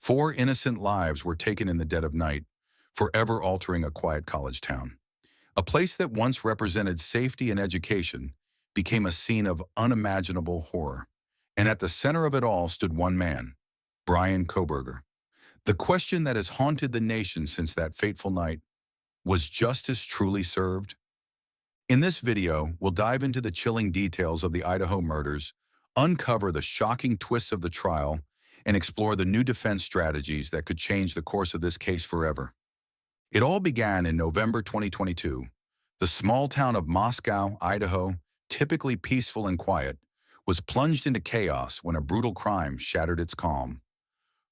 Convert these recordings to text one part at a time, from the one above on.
4 innocent lives were taken in the dead of night, forever altering a quiet college town. A place that once represented safety and education became a scene of unimaginable horror. And at the center of it all stood one man, Bryan Kohberger. The question that has haunted the nation since that fateful night: was justice truly served? In this video, we'll dive into the chilling details of the Idaho murders, uncover the shocking twists of the trial, and explore the new defense strategies that could change the course of this case forever. It all began in November 2022. The small town of Moscow, Idaho, typically peaceful and quiet, was plunged into chaos when a brutal crime shattered its calm.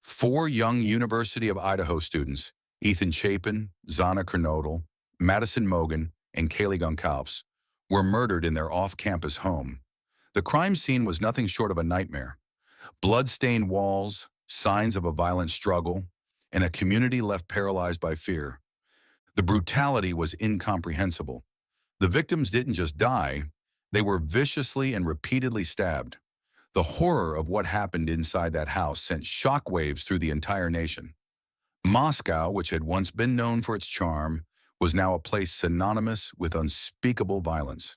4 young University of Idaho students, Chapin, Xana Kernodle, Madison Mogen, and Kaylee Goncalves, were murdered in their off-campus home. The crime scene was nothing short of a nightmare. Blood-stained walls, signs of a violent struggle, and a community left paralyzed by fear. The brutality was incomprehensible. The victims didn't just die, they were viciously and repeatedly stabbed. The horror of what happened inside that house sent shockwaves through the entire nation. Moscow, which had once been known for its charm, was now a place synonymous with unspeakable violence.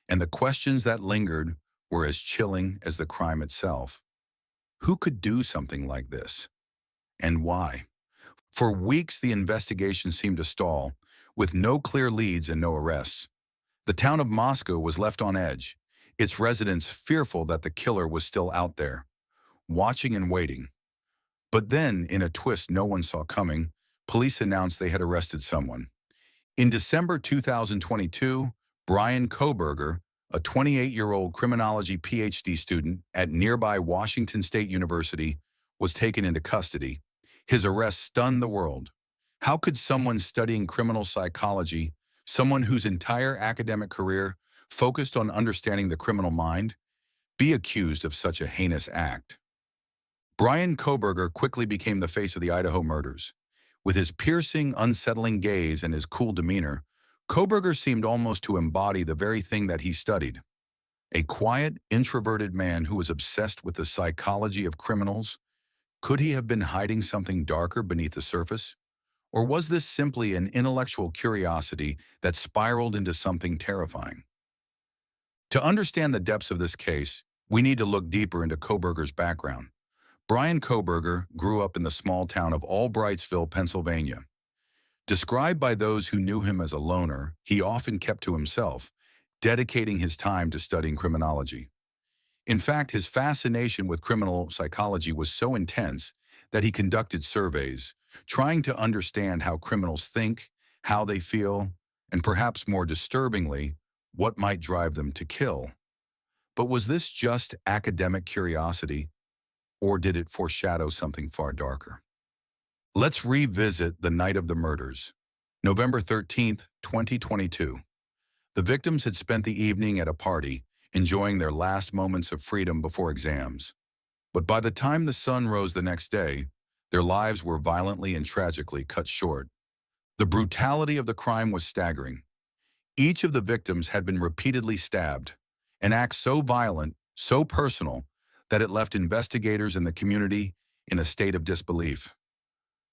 And the questions that lingered were as chilling as the crime itself. Who could do something like this? And why? For weeks, the investigation seemed to stall, with no clear leads and no arrests. The town of Moscow was left on edge, its residents fearful that the killer was still out there, watching and waiting. But then, in a twist no one saw coming, police announced they had arrested someone. In December 2022, Bryan Kohberger, a 28-year-old criminology PhD student at nearby Washington State University, was taken into custody. His arrest stunned the world. How could someone studying criminal psychology, someone whose entire academic career focused on understanding the criminal mind, be accused of such a heinous act? Bryan Kohberger quickly became the face of the Idaho murders. With his piercing, unsettling gaze and his cool demeanor, Kohberger seemed almost to embody the very thing that he studied. A quiet, introverted man who was obsessed with the psychology of criminals. Could he have been hiding something darker beneath the surface? Or was this simply an intellectual curiosity that spiraled into something terrifying? To understand the depths of this case, we need to look deeper into Kohberger's background. Bryan Kohberger grew up in the small town of Albrightsville, Pennsylvania. Described by those who knew him as a loner, he often kept to himself, dedicating his time to studying criminology. In fact, his fascination with criminal psychology was so intense that he conducted surveys, trying to understand how criminals think, how they feel, and perhaps more disturbingly, what might drive them to kill. But was this just academic curiosity, or did it foreshadow something far darker? Let's revisit the night of the murders. November 13th, 2022. The victims had spent the evening at a party, enjoying their last moments of freedom before exams. But by the time the sun rose the next day, their lives were violently and tragically cut short. The brutality of the crime was staggering. Each of the victims had been repeatedly stabbed, an act so violent, so personal, that it left investigators and the community in a state of disbelief.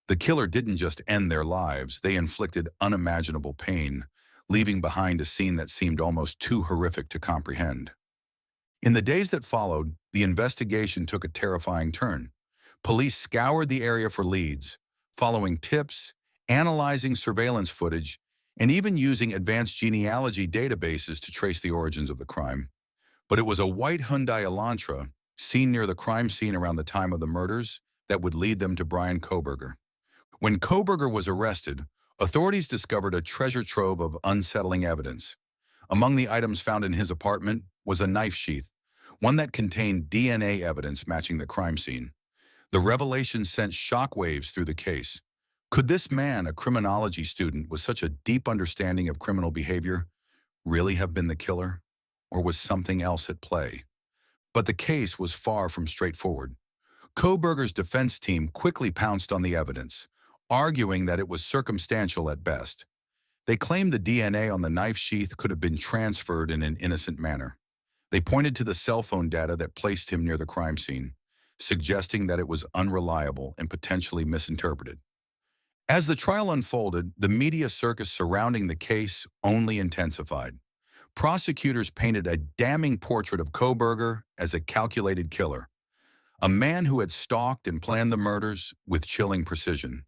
The killer didn't just end their lives, they inflicted unimaginable pain, leaving behind a scene that seemed almost too horrific to comprehend. In the days that followed, the investigation took a terrifying turn. Police scoured the area for leads, following tips, analyzing surveillance footage, and even using advanced genealogy databases to trace the origins of the crime. But it was a white Hyundai Elantra, seen near the crime scene around the time of the murders, that would lead them to Bryan Kohberger. When Kohberger was arrested, authorities discovered a treasure trove of unsettling evidence. Among the items found in his apartment was a knife sheath, one that contained DNA evidence matching the crime scene. The revelation sent shockwaves through the case. Could this man, a criminology student with such a deep understanding of criminal behavior, really have been the killer? Or was something else at play? But the case was far from straightforward. Kohberger's defense team quickly pounced on the evidence, arguing that it was circumstantial at best. They claimed the DNA on the knife sheath could have been transferred in an innocent manner. They pointed to the cell phone data that placed him near the crime scene, suggesting that it was unreliable and potentially misinterpreted. As the trial unfolded, the media circus surrounding the case only intensified. Prosecutors painted a damning portrait of Kohberger as a calculated killer, a man who had stalked and planned the murders with chilling precision.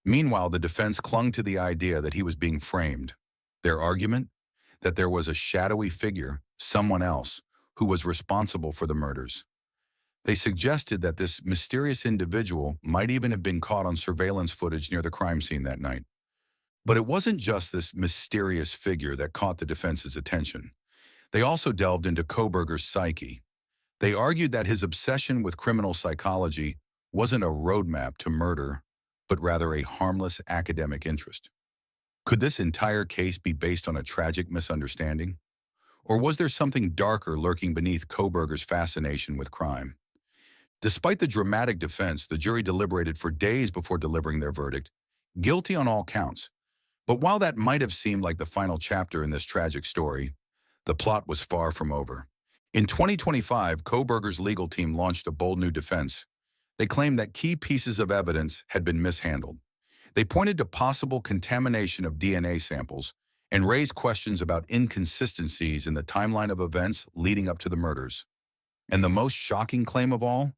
Meanwhile, the defense clung to the idea that he was being framed. Their argument? That there was a shadowy figure, someone else, who was responsible for the murders. They suggested that this mysterious individual might even have been caught on surveillance footage near the crime scene that night. But it wasn't just this mysterious figure that caught the defense's attention. They also delved into Kohberger's psyche. They argued that his obsession with criminal psychology wasn't a roadmap to murder, but rather a harmless academic interest. Could this entire case be based on a tragic misunderstanding? Or was there something darker lurking beneath Kohberger's fascination with crime? Despite the dramatic defense, the jury deliberated for days before delivering their verdict, guilty on all counts. But while that might have seemed like the final chapter in this tragic story, the plot was far from over. In 2025, Kohberger's legal team launched a bold new defense. They claimed that key pieces of evidence had been mishandled. They pointed to possible contamination of DNA samples and raised questions about inconsistencies in the timeline of events leading up to the murders. And the most shocking claim of all?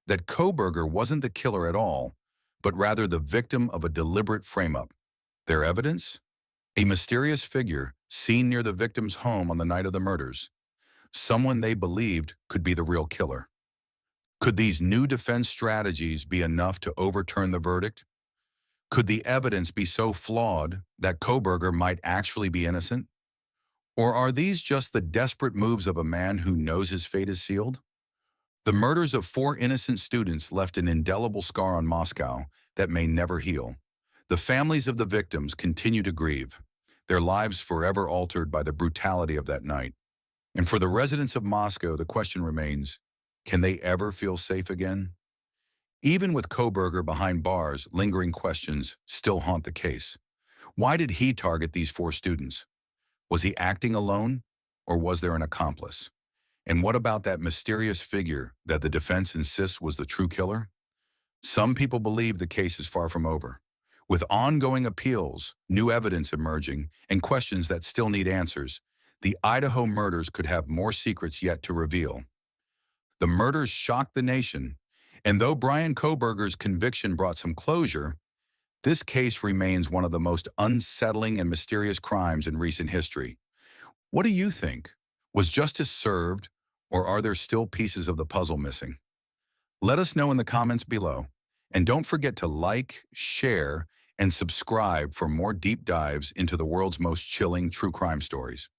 That Kohberger wasn't the killer at all, but rather the victim of a deliberate frame-up. Their evidence? A mysterious figure seen near the victim's home on the night of the murders. Someone they believed could be the real killer. Could these new defense strategies be enough to overturn the verdict? Could the evidence be so flawed that Kohberger might actually be innocent? Or are these just the desperate moves of a man who knows his fate is sealed? The murders of 4 innocent students left an indelible scar on Moscow that may never heal. The families of the victims continue to grieve, their lives forever altered by the brutality of that night. And for the residents of Moscow, the question remains, can they ever feel safe again? Even with Kohberger behind bars, lingering questions still haunt the case. Why did he target these 4 students? Was he acting alone, or was there an accomplice? And what about that mysterious figure that the defense insists was the true killer? Some people believe the case is far from over. With ongoing appeals, new evidence emerging, and questions that still need answers, the Idaho murders could have more secrets yet to reveal. The murders shocked the nation, and though Bryan Kohberger's conviction brought some closure, this case remains one of the most unsettling and mysterious crimes in recent history. What do you think? Was justice served, or are there still pieces of the puzzle missing? Let us know in the comments below, and don't forget to like, share, and subscribe for more deep dives into the world's most chilling true crime stories.